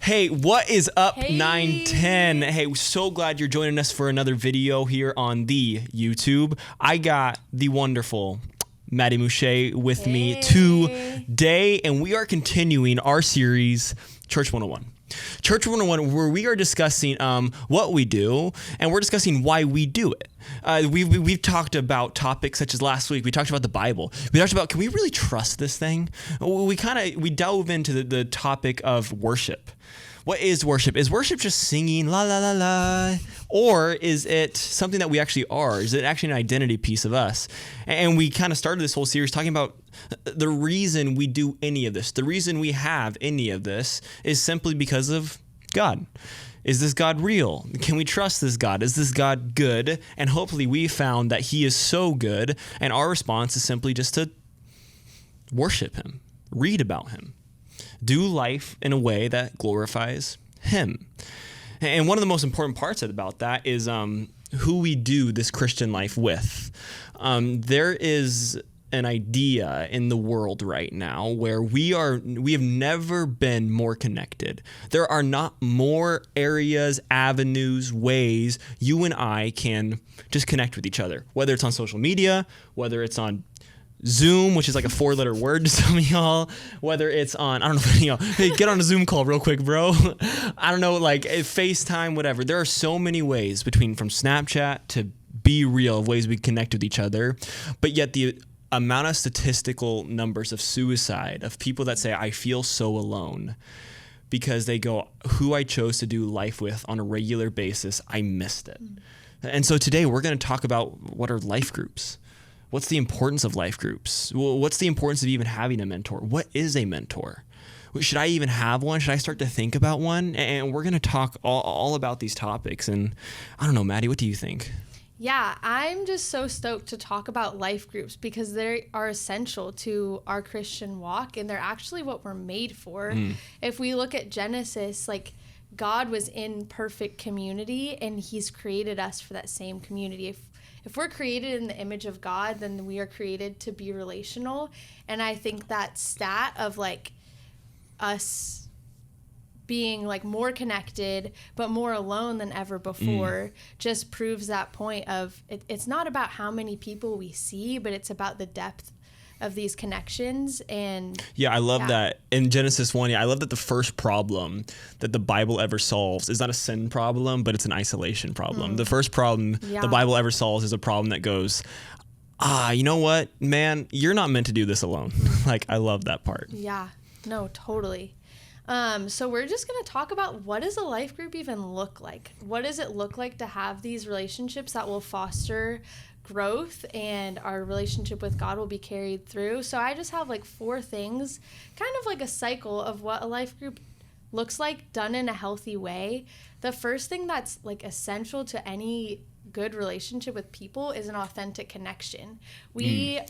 Hey, what is up, Hey. NineTen? Hey, so glad you're joining us for another video here on the YouTube. I got the wonderful Maddie Mouche with me today, and we are continuing our series, Church 101. Church 101, where we are discussing what we do, and we're discussing why we do it. We've talked about topics such as last week. We talked about the Bible. We talked about, can we really trust this thing? We delve into the topic of worship. What is worship? Is worship just singing la la la la, or is it something that we actually are? Is it actually an identity piece of us? And we kind of started this whole series talking about the reason we do any of this. The reason we have any of this is simply because of God. Is this God real? Can we trust this God? Is this God good? And hopefully we found that he is so good, and our response is simply just to worship him, read about him, do life in a way that glorifies him. And one of the most important parts about that is who we do this Christian life with. There is an idea in the world right now where we have never been more connected. There are not more areas, avenues, ways you and I can just connect with each other, whether it's on social media, whether it's on Zoom, which is like a 4-letter word to some of y'all, whether it's on, I don't know, hey, get on a Zoom call real quick, bro. I don't know, like FaceTime, whatever. There are so many ways from Snapchat to Be Real of ways we connect with each other. But yet the amount of statistical numbers of suicide, of people that say, I feel so alone, because they go, who I chose to do life with on a regular basis, I missed it. And so today we're going to talk about what are life groups. What's the importance of life groups? What's the importance of even having a mentor? What is a mentor? Should I even have one? Should I start to think about one? And we're going to talk all about these topics. And I don't know, Maddie, what do you think? Yeah, I'm just so stoked to talk about life groups because they are essential to our Christian walk, and they're actually what we're made for. If we look at Genesis, like God was in perfect community, and he's created us for that same community. If we're created in the image of God, then we are created to be relational. And I think that stat of like us being like more connected but more alone than ever before just proves that point of it's not about how many people we see, but it's about the depth of these connections. And I love that in Genesis 1. I love that the first problem that the Bible ever solves is not a sin problem, but it's an isolation problem. The first problem the Bible ever solves is a problem that goes, you know what, man, you're not meant to do this alone. Like, I love that part. Yeah, no, totally. So we're just going to talk about, what does a life group even look like? What does it look like to have these relationships that will foster growth, and our relationship with God will be carried through? So I just have like 4 things, kind of like a cycle of what a life group looks like done in a healthy way. The first thing that's like essential to any good relationship with people is an authentic connection. We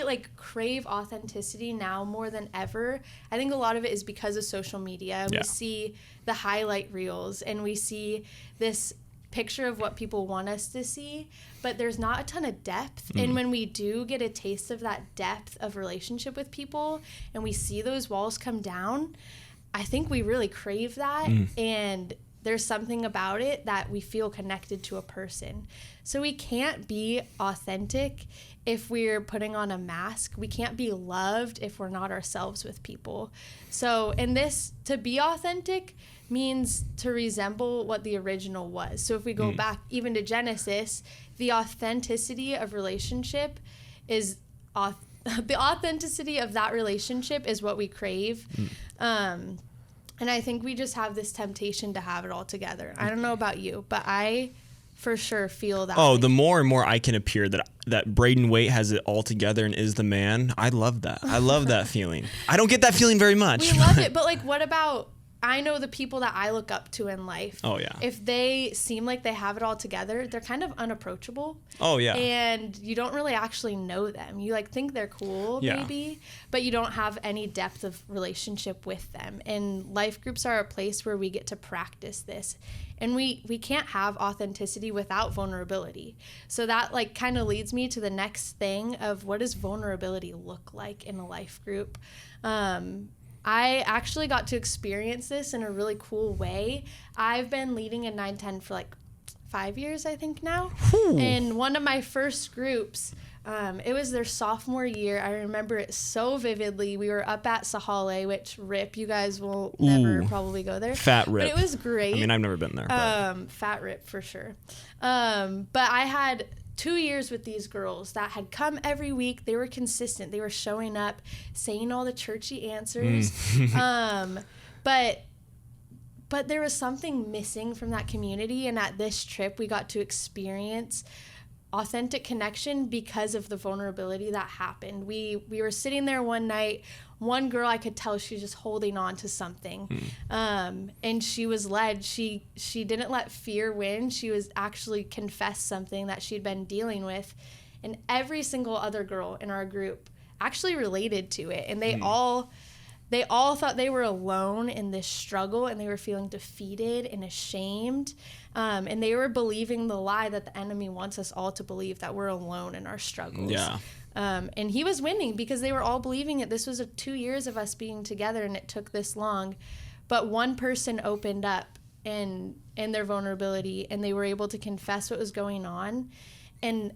like crave authenticity now more than ever. I think a lot of it is because of social media. We see the highlight reels, and we see this picture of what people want us to see, but there's not a ton of depth. And when we do get a taste of that depth of relationship with people, and we see those walls come down, I think we really crave that. And there's something about it that we feel connected to a person. So we can't be authentic if we're putting on a mask. We can't be loved if we're not ourselves with people. So in this, to be authentic means to resemble what the original was. So if we go back even to Genesis, the authenticity of relationship is the authenticity of that relationship is what we crave. And I think we just have this temptation to have it all together. I don't know about you, but I for sure feel that. The more and more I can appear that Braden Waite has it all together and is the man, I love that. I love that feeling. I don't get that feeling very much. We love it, but like, what about, I know the people that I look up to in life. Oh, yeah. If they seem like they have it all together, they're kind of unapproachable. Oh, yeah. And you don't really actually know them. You like think they're cool, maybe, but you don't have any depth of relationship with them. And life groups are a place where we get to practice this. And we can't have authenticity without vulnerability. So that like kind of leads me to the next thing of, what does vulnerability look like in a life group? I actually got to experience this in a really cool way. I've been leading in NineTen for like 5 years, I think now. Ooh. And one of my first groups, it was their sophomore year. I remember it so vividly. We were up at Sahale, which rip, you guys will never probably go there. Fat rip. But it was great. I mean, I've never been there. Fat rip for sure. But I had 2 years with these girls that had come every week. They were consistent. They were showing up, saying all the churchy answers. But there was something missing from that community. And at this trip, we got to experience authentic connection because of the vulnerability that happened. We were sitting there one night. One girl, I could tell she was just holding on to something. And she was led. She didn't let fear win. She was actually confessed something that she'd been dealing with. And every single other girl in our group actually related to it. And they all thought they were alone in this struggle, and they were feeling defeated and ashamed. And they were believing the lie that the enemy wants us all to believe, that we're alone in our struggles. Yeah. And he was winning because they were all believing it. This was 2 years of us being together, and it took this long. But one person opened up in their vulnerability, and they were able to confess what was going on. And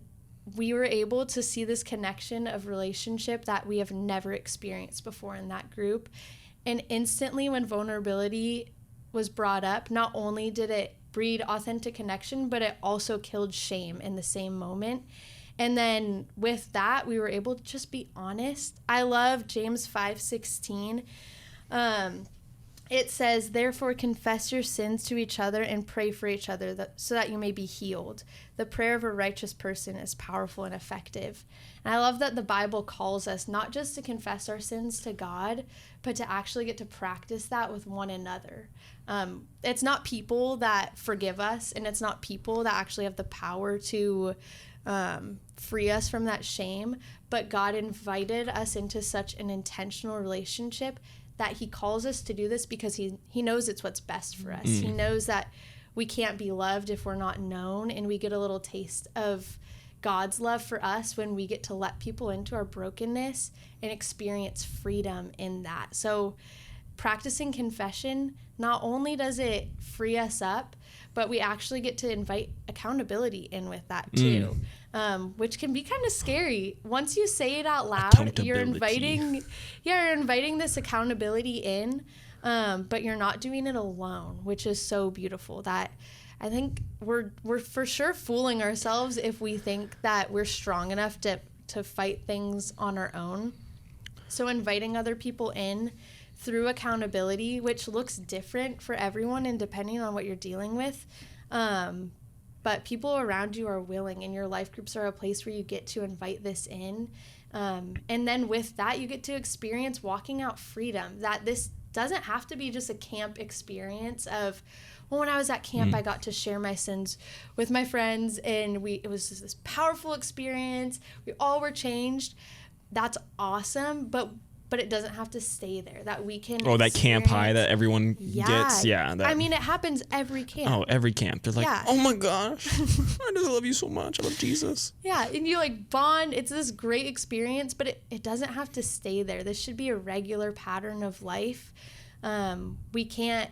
we were able to see this connection of relationship that we have never experienced before in that group. And instantly, when vulnerability was brought up, not only did it breed authentic connection, but it also killed shame in the same moment. And then with that, we were able to just be honest. I love James 5:16. It says, "Therefore confess your sins to each other and pray for each other so that you may be healed. The prayer of a righteous person is powerful and effective." And I love that the Bible calls us not just to confess our sins to God, but to actually get to practice that with one another. It's not people that forgive us, and it's not people that actually have the power to free us from that shame, but God invited us into such an intentional relationship that he calls us to do this because he knows it's what's best for us. He knows that we can't be loved if we're not known, and we get a little taste of God's love for us when we get to let people into our brokenness and experience freedom in that. So practicing confession, not only does it free us up, but we actually get to invite accountability in with that too, which can be kind of scary. Once you say it out loud, you're inviting this accountability in, but you're not doing it alone, which is so beautiful. That I think we're for sure fooling ourselves if we think that we're strong enough to fight things on our own. So inviting other people in through accountability, which looks different for everyone and depending on what you're dealing with. But people around you are willing, and your life groups are a place where you get to invite this in. And then with that, you get to experience walking out freedom, that this doesn't have to be just a camp experience of, well, when I was at camp, I got to share my sins with my friends, and it was just this powerful experience. We all were changed. That's awesome, but it doesn't have to stay there. That we can that camp high that everyone gets. Yeah. I mean, it happens every camp. Oh, every camp. They're like, oh my gosh, I just love you so much. I love Jesus. Yeah, and you like bond. It's this great experience, but it doesn't have to stay there. This should be a regular pattern of life. We can't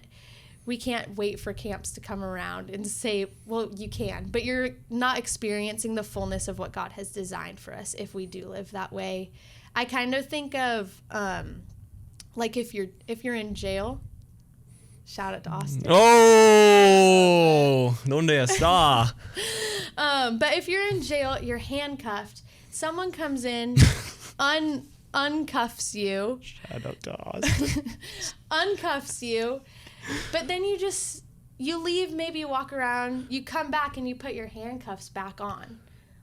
wait for camps to come around and say, well, you can, but you're not experiencing the fullness of what God has designed for us if we do live that way. I kind of think of like if you're in jail. Shout out to Austin. Oh, donde está? But if you're in jail, you're handcuffed. Someone comes in, uncuffs you. Shout out to Austin. Uncuffs you, but then you leave. Maybe you walk around. You come back and you put your handcuffs back on.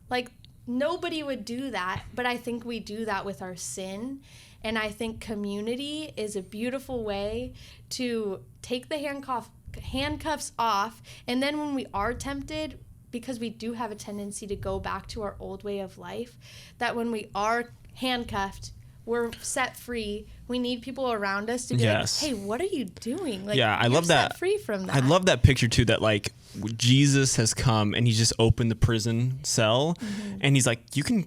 Like, nobody would do that, but I think we do that with our sin. And I think community is a beautiful way to take the handcuffs off. And then when we are tempted, because we do have a tendency to go back to our old way of life, that when we are handcuffed, we're set free. We need people around us to be like, hey, what are you doing? Like, I love that. Set free from that. I love that picture too, that like Jesus has come and he's just opened the prison cell and he's like, you can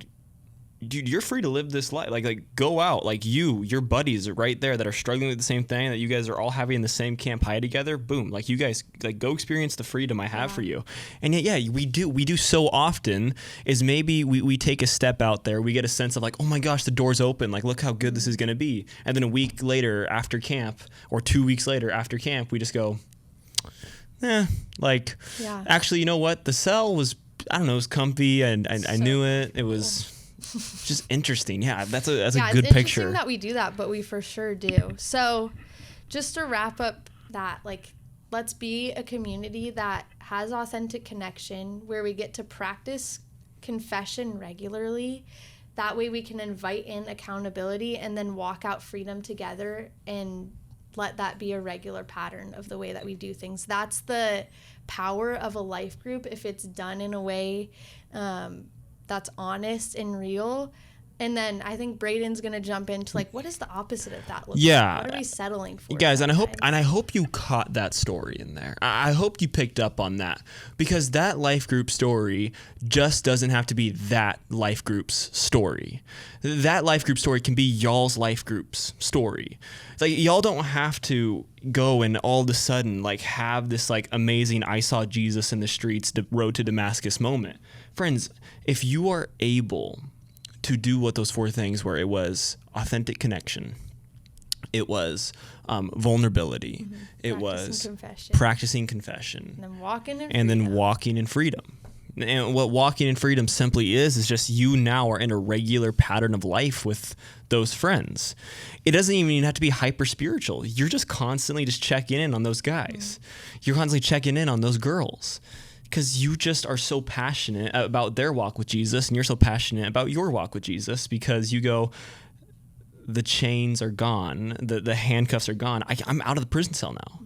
dude, you're free to live this life. Like go out. Like your buddies are right there that are struggling with the same thing, that you guys are all having the same camp high together. Boom. Like you guys, like go experience the freedom I have for you. And yet, yeah, we do so often is maybe we take a step out there. We get a sense of like, oh my gosh, the door's open. Like, look how good this is going to be. And then a week later after camp, or 2 weeks later after camp, we just go, actually, you know what? The cell was, I don't know, it was comfy, and I knew it. It was just interesting. Yeah, that's a good it's picture. Interesting that we do that, but we for sure do. So just to wrap up that, like, let's be a community that has authentic connection, where we get to practice confession regularly. That way we can invite in accountability and then walk out freedom together, and let that be a regular pattern of the way that we do things. That's the power of a life group, if it's done in a way that's honest and real. And then I think Braden's gonna jump into like, what is the opposite of that look like? What are we settling for, guys? And I hope you caught that story in there. I hope you picked up on that, because that life group story just doesn't have to be that life group's story. That life group story can be y'all's life group's story. It's like y'all don't have to go and all of a sudden like have this like amazing I saw Jesus in the streets, road to Damascus moment. Friends, if you are able to do what those 4 things were, it was authentic connection, it was vulnerability, it was practicing confession, and then walking in freedom. And what walking in freedom simply is just you now are in a regular pattern of life with those friends. It doesn't even have to be hyper spiritual. You're just constantly just checking in on those guys. You're constantly checking in on those girls, because you just are so passionate about their walk with Jesus, and you're so passionate about your walk with Jesus, because you go, the chains are gone, the handcuffs are gone. I'm out of the prison cell now.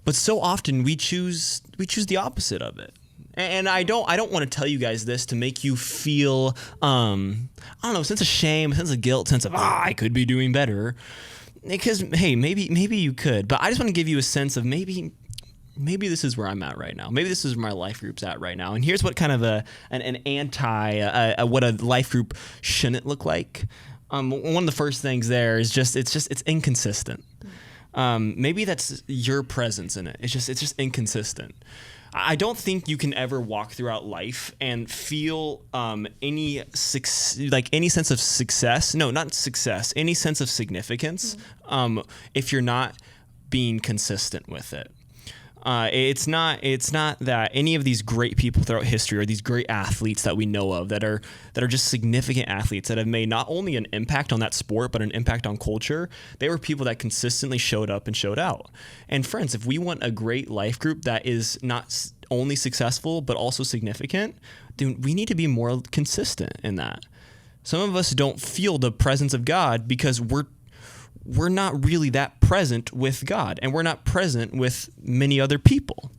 But so often we choose the opposite of it. And I don't want to tell you guys this to make you feel I don't know, sense of shame, sense of guilt, sense of I could be doing better. Because hey, maybe you could, but I just want to give you a sense of maybe this is where I'm at right now. Maybe this is where my life group's at right now. And here's what kind of what a life group shouldn't look like. One of the first things there is it's inconsistent. Maybe that's your presence in it. It's just inconsistent. I don't think you can ever walk throughout life and feel any sense of success. No, not success. Any sense of significance if you're not being consistent with it. It's not that any of these great people throughout history, or these great athletes that we know of that are just significant athletes that have made not only an impact on that sport, but an impact on culture. They were people that consistently showed up and showed out. And friends, if we want a great life group that is not only successful, but also significant, then we need to be more consistent in that. Some of us don't feel the presence of God because we're not really that present with God, and we're not present with many other people.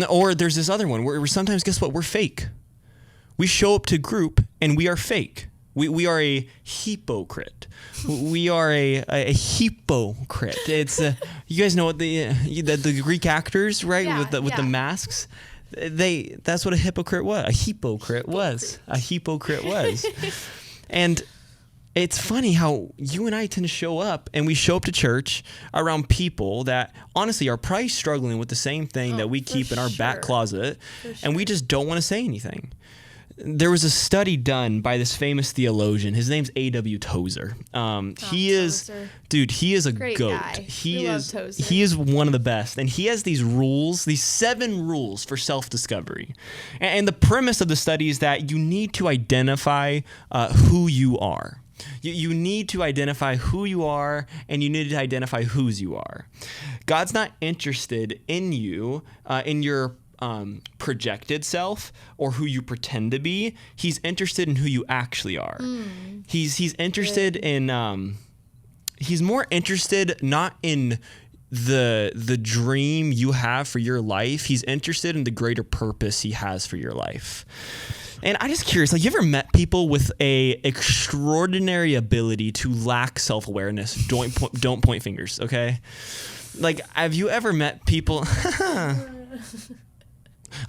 Or there's this other one where sometimes, guess what? We're fake. We show up to group and we are fake. We are a hypocrite. We are a hypocrite. It's you guys know what the Greek actors, right? Yeah, with the masks. That's what a hypocrite was. A hypocrite was. And it's funny how you and I tend to show up, and we show up to church around people that honestly are probably struggling with the same thing that we keep in our back closet, and we just don't want to say anything. There was a study done by this famous theologian. His name's A.W. Tozer. He is a great goat. Guy. He is one of the best, and he has these 7 rules for self-discovery. And the premise of the study is that you need to identify who you are. You need to identify who you are, and you need to identify whose you are. God's not interested in you, in your projected self or who you pretend to be. He's interested in who you actually are. He's interested in he's more interested not in the dream you have for your life. He's interested in the greater purpose he has for your life. And I'm just curious, like, you ever met people with a extraordinary ability to lack self-awareness? Don't point fingers, okay? Like, have you ever met people?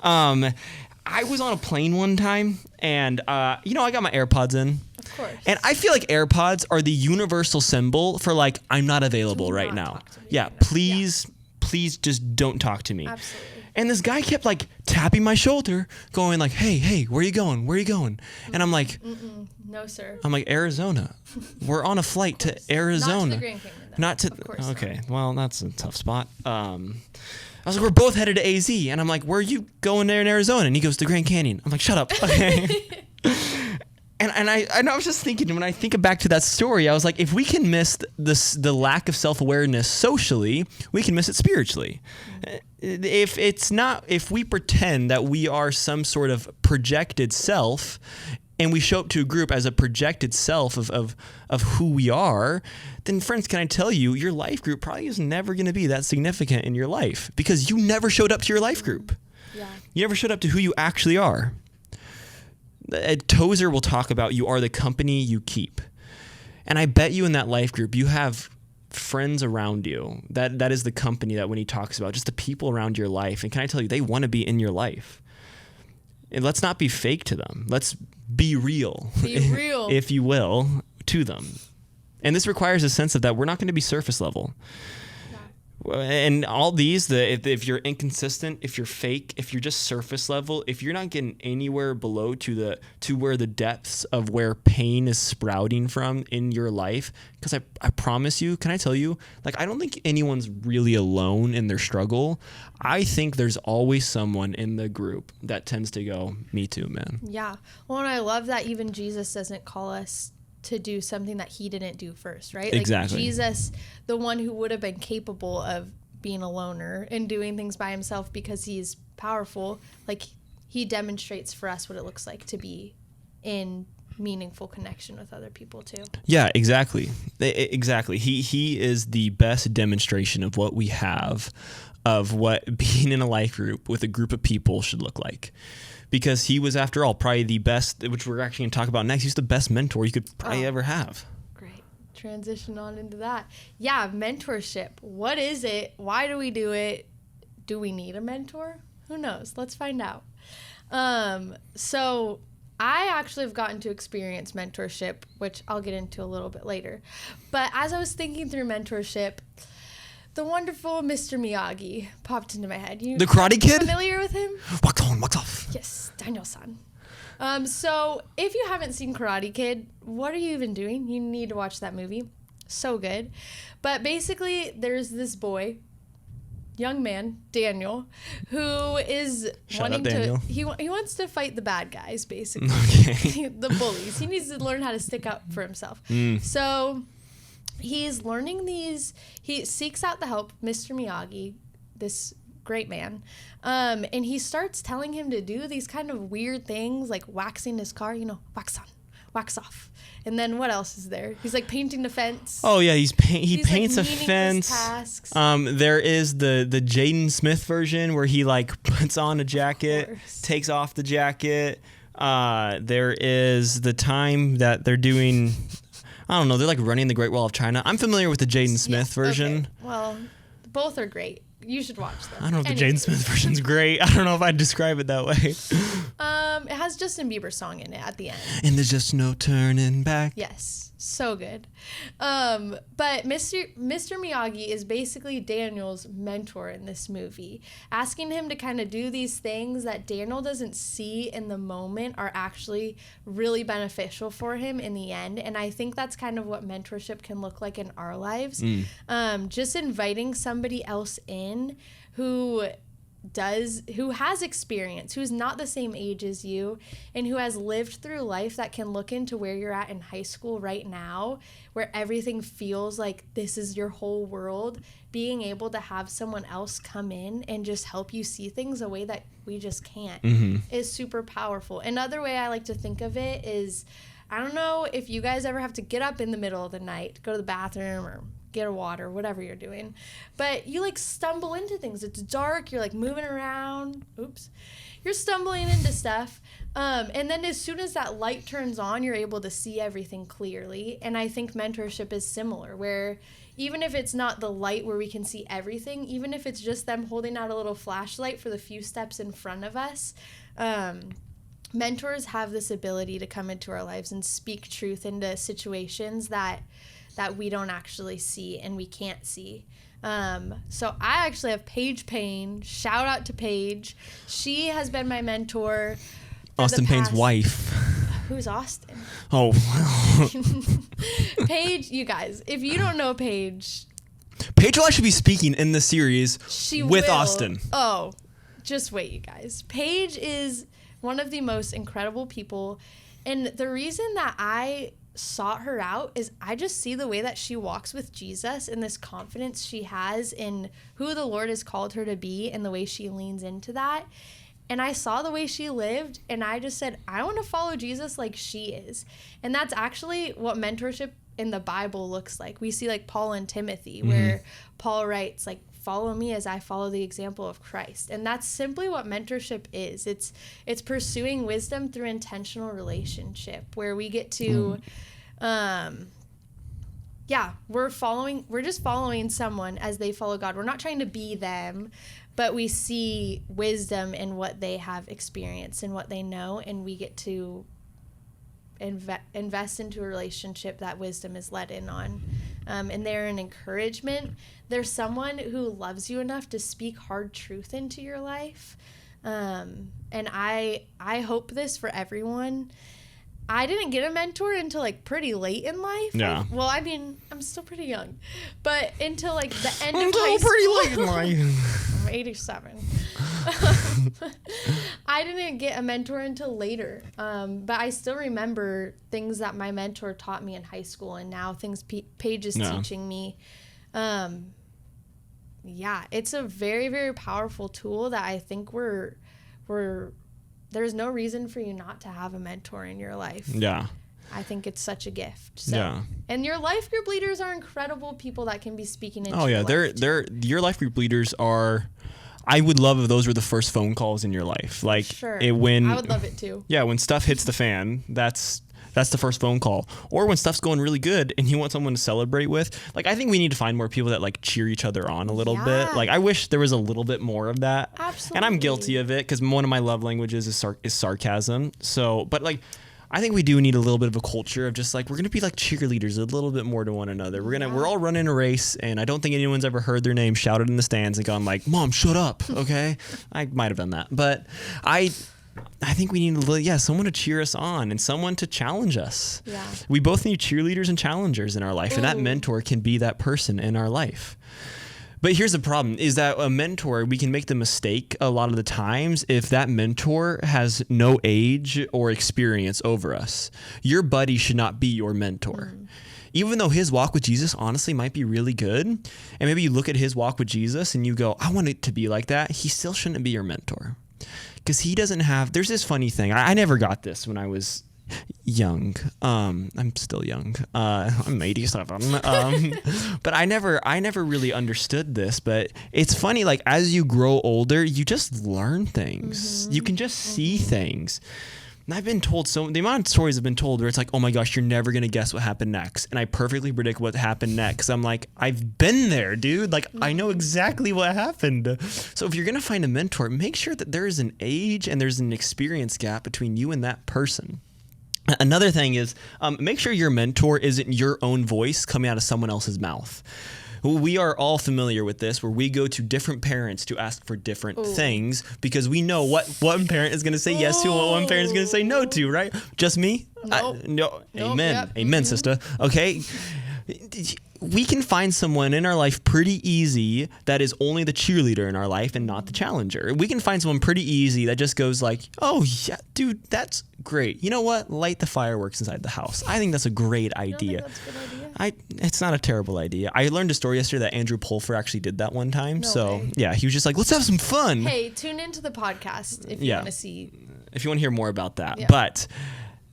I was on a plane one time, and I got my AirPods in. Of Of course. And I feel like AirPods are the universal symbol for like, I'm not available Do right not now. talk to me Yeah, right now. please just don't talk to me. Absolutely. And this guy kept like tapping my shoulder, going like, hey, where you going? Where you going? And I'm like, no, sir. I'm like, Arizona. We're on a flight to Arizona. Not to the Grand Canyon, though. Not to. Of course Okay, not. well, that's a tough spot. I was like, we're both headed to AZ, and I'm like, where are you going there in Arizona? And he goes to Grand Canyon. I'm like, shut up. Okay. And I was just thinking, when I think back to that story, I was like, if we can miss the lack of self-awareness socially, we can miss it spiritually. If we pretend that we are some sort of projected self, and we show up to a group as a projected self of who we are, then friends, can I tell you, your life group probably is never going to be that significant in your life because you never showed up to your life group. Yeah. You never showed up to who you actually are. Tozer will talk about you are the company you keep. And I bet you in that life group, you have friends around you. That is the company that when he talks about, just the people around your life. And can I tell you, they want to be in your life. And let's not be fake to them. Let's be real. Be real. If you will, to them. And this requires a sense of that we're not going to be surface level. And all these, if you're inconsistent, if you're fake, if you're just surface level, if you're not getting anywhere below to where the depths of where pain is sprouting from in your life, because I promise you, can I tell you, like, I don't think anyone's really alone in their struggle. I think there's always someone in the group that tends to go, me too, man. Yeah. Well, and I love that even Jesus doesn't call us to do something that he didn't do first, right? Exactly. Like Jesus, the one who would have been capable of being a loner and doing things by himself because he's powerful, like he demonstrates for us what it looks like to be in meaningful connection with other people too. Yeah, exactly. Exactly. He is the best demonstration of what we have, of what being in a life group with a group of people should look like. Because he was, after all, probably the best, which we're actually going to talk about next. He's the best mentor you could probably ever have. Great. Transition on into that. Yeah, mentorship. What is it? Why do we do it? Do we need a mentor? Who knows? Let's find out. So I actually have gotten to experience mentorship, which I'll get into a little bit later. But as I was thinking through mentorship, the wonderful Mr. Miyagi popped into my head. The Karate Kid? Familiar with him? Wax on, wax off. Yes, Daniel-san. So if you haven't seen Karate Kid, what are you even doing? You need to watch that movie. So good. But basically, there's this boy, young man, Daniel, who is wanting to... He wants to fight the bad guys, basically. Okay. The bullies. He needs to learn how to stick up for himself. So he's learning these... He seeks out the help of Mr. Miyagi, this great man, and he starts telling him to do these kind of weird things, like waxing his car, wax on, wax off. And then what else is there? He's like painting the fence. Oh yeah, he paints like a fence. Tasks. There is the Jaden Smith version where he like puts on a jacket, takes off the jacket. There is the time that they're doing, I don't know, they're like running the Great Wall of China. I'm familiar with the Jaden Smith version. Okay. Well, both are great. You should watch them. I don't know if the Jaden Smith version's great. I don't know if I'd describe it that way. It has Justin Bieber's song in it at the end. And there's just no turning back. Yes, so good. But Mr. Miyagi is basically Daniel's mentor in this movie, asking him to kind of do these things that Daniel doesn't see in the moment are actually really beneficial for him in the end. And I think that's kind of what mentorship can look like in our lives. Just inviting somebody else in who has experience, who's not the same age as you, and who has lived through life that can look into where you're at in high school right now, where everything feels like this is your whole world. Being able to have someone else come in and just help you see things a way that we just can't is super powerful. Another way I like to think of it is, I don't know if you guys ever have to get up in the middle of the night, go to the bathroom or get a water, whatever you're doing, but you like stumble into things. It's dark, you're like moving around, you're stumbling into stuff, and then as soon as that light turns on, you're able to see everything clearly. And I think mentorship is similar, where even if it's not the light where we can see everything, even if it's just them holding out a little flashlight for the few steps in front of us, mentors have this ability to come into our lives and speak truth into situations that we don't actually see and we can't see. So I actually have Paige Payne. Shout out to Paige. She has been my mentor. Austin Payne's wife. Who's Austin? Oh. Paige, you guys, if you don't know Paige will actually be speaking in the series with Austin. Oh, just wait, you guys. Paige is one of the most incredible people. And the reason that I sought her out is I just see the way that she walks with Jesus and this confidence she has in who the Lord has called her to be and the way she leans into that. And I saw the way she lived and I just said, I want to follow Jesus like she is. And that's actually what mentorship in the Bible looks like. We see like Paul and Timothy, where Paul writes like, follow me as I follow the example of Christ. And that's simply what mentorship is. It's pursuing wisdom through intentional relationship where we get to, we're just following someone as they follow God. We're not trying to be them, but we see wisdom in what they have experienced and what they know. And we get to invest into a relationship that wisdom is led in on. And they're an encouragement. There's someone who loves you enough to speak hard truth into your life. And I hope this for everyone. I didn't get a mentor until like pretty late in life. Yeah. I mean, I'm still pretty young, but until like the end of high school. Pretty late in life. I'm 87. I didn't get a mentor until later. But I still remember things that my mentor taught me in high school and now things Paige is teaching me. It's a very, very powerful tool that I think there's no reason for you not to have a mentor in your life. Yeah. I think it's such a gift. So, and your life group leaders are incredible people that can be speaking into your life. Your life group leaders are. I would love if those were the first phone calls in your life. Like I would love it too. Yeah, when stuff hits the fan, that's the first phone call. Or when stuff's going really good and you want someone to celebrate with. Like I think we need to find more people that like cheer each other on a little bit. Like I wish there was a little bit more of that. Absolutely. And I'm guilty of it because one of my love languages is sarcasm. So, but like I think we do need a little bit of a culture of just like we're gonna be like cheerleaders a little bit more to one another. We're all running a race, and I don't think anyone's ever heard their name shouted in the stands and gone like, "Mom, shut up." Okay, I might have done that, but I think we need someone to cheer us on and someone to challenge us. Yeah, we both need cheerleaders and challengers in our life, and that mentor can be that person in our life. But here's the problem is that a mentor, we can make the mistake a lot of the times if that mentor has no age or experience over us. Your buddy should not be your mentor. Even though his walk with Jesus honestly might be really good, and maybe you look at his walk with Jesus and you go, I want it to be like that, he still shouldn't be your mentor. Because he doesn't have, there's this funny thing. I never got this when I was young. I'm still young. I'm 87. But I never really understood this, but it's funny, like as you grow older, you just learn things. You can just see things. And I've been told the amount of stories I've been told where it's like, oh my gosh, you're never going to guess what happened next. And I perfectly predict what happened next. I'm like, I've been there, dude. Like I know exactly what happened. So if you're going to find a mentor, make sure that there is an age and there's an experience gap between you and that person. Another thing is make sure your mentor isn't your own voice coming out of someone else's mouth. We are all familiar with this where we go to different parents to ask for different things because we know what one parent is going to say yes to and what one parent is going to say no to, right? Just me? Nope. No. Amen. Yep. Amen, sister. Okay. We can find someone in our life pretty easy that is only the cheerleader in our life and not the challenger. We can find someone pretty easy that just goes like, oh yeah, dude, that's great. You know what? Light the fireworks inside the house. I think that's a great idea. That's a good idea. It's not a terrible idea. I learned a story yesterday that Andrew Pulfer actually did that one time. Yeah, he was just like, let's have some fun. Hey, tune into the podcast if you want to see. If you want to hear more about that. Yeah. But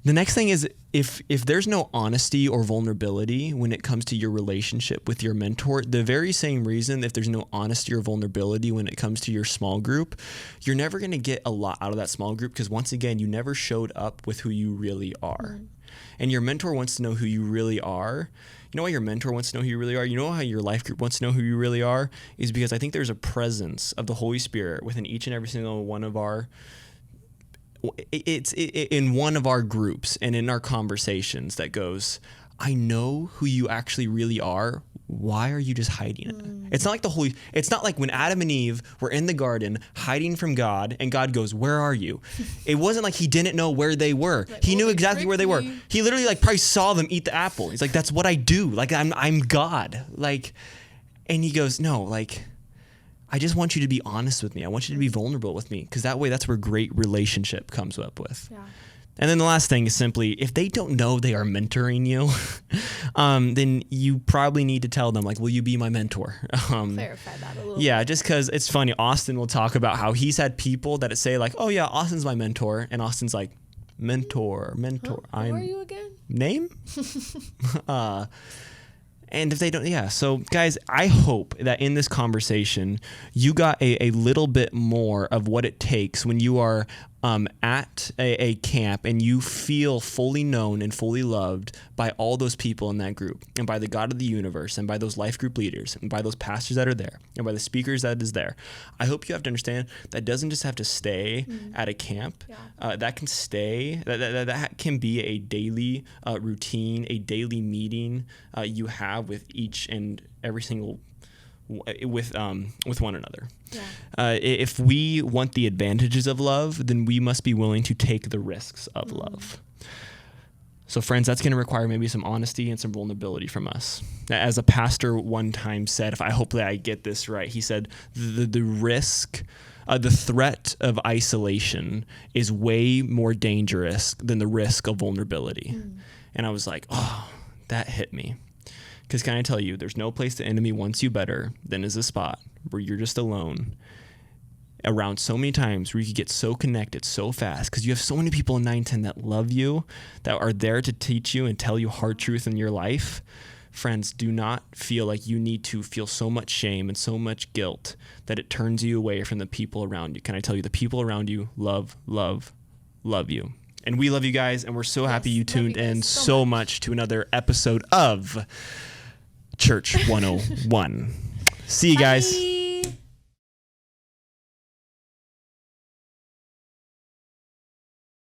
the next thing is if there's no honesty or vulnerability when it comes to your relationship with your mentor, the very same reason if there's no honesty or vulnerability when it comes to your small group, you're never going to get a lot out of that small group because once again, you never showed up with who you really are. And your mentor wants to know who you really are. You know why your mentor wants to know who you really are? You know how your life group wants to know who you really are? Is because I think there's a presence of the Holy Spirit within each and every single one of our it's in one of our groups and in our conversations that goes, I know who you actually really are. Why are you just hiding it? It's not like it's not like when Adam and Eve were in the garden hiding from God and God goes, where are you? It wasn't like he didn't know where they were. Like, he knew exactly where they were. He literally like probably saw them eat the apple. He's like, that's what I do. Like I'm God. Like, and he goes, no, like, I just want you to be honest with me. I want you to be vulnerable with me. Because that way, that's where great relationship comes up with. Yeah. And then the last thing is simply, if they don't know they are mentoring you, then you probably need to tell them, like, will you be my mentor? Clarify that a little bit. Just because it's funny. Austin will talk about how he's had people that say, like, oh, yeah, Austin's my mentor. And Austin's like, mentor. Who are you again? Name? And if they don't, so guys, I hope that in this conversation, you got a little bit more of what it takes when you are at a camp and you feel fully known and fully loved by all those people in that group and by the God of the universe and by those life group leaders and by those pastors that are there and by the speakers that is there. I hope you have to understand that doesn't just have to stay at a camp. That can stay, that can be a daily routine, a daily meeting you have with each and every single with one another. If we want the advantages of love, then we must be willing to take the risks of love. So friends, that's going to require maybe some honesty and some vulnerability from us. As a pastor one time said, if I hope that I get this right, he said the risk, the threat of isolation is way more dangerous than the risk of vulnerability. And I was like, oh, that hit me. Because can I tell you, there's no place the enemy wants you better than is a spot where you're just alone around so many times where you could get so connected so fast because you have so many people in NineTen that love you, that are there to teach you and tell you hard truth in your life. Friends, do not feel like you need to feel so much shame and so much guilt that it turns you away from the people around you. Can I tell you, the people around you love you. And we love you guys, and we're so happy you tuned in so much to another episode of Church 101. See you guys. Bye.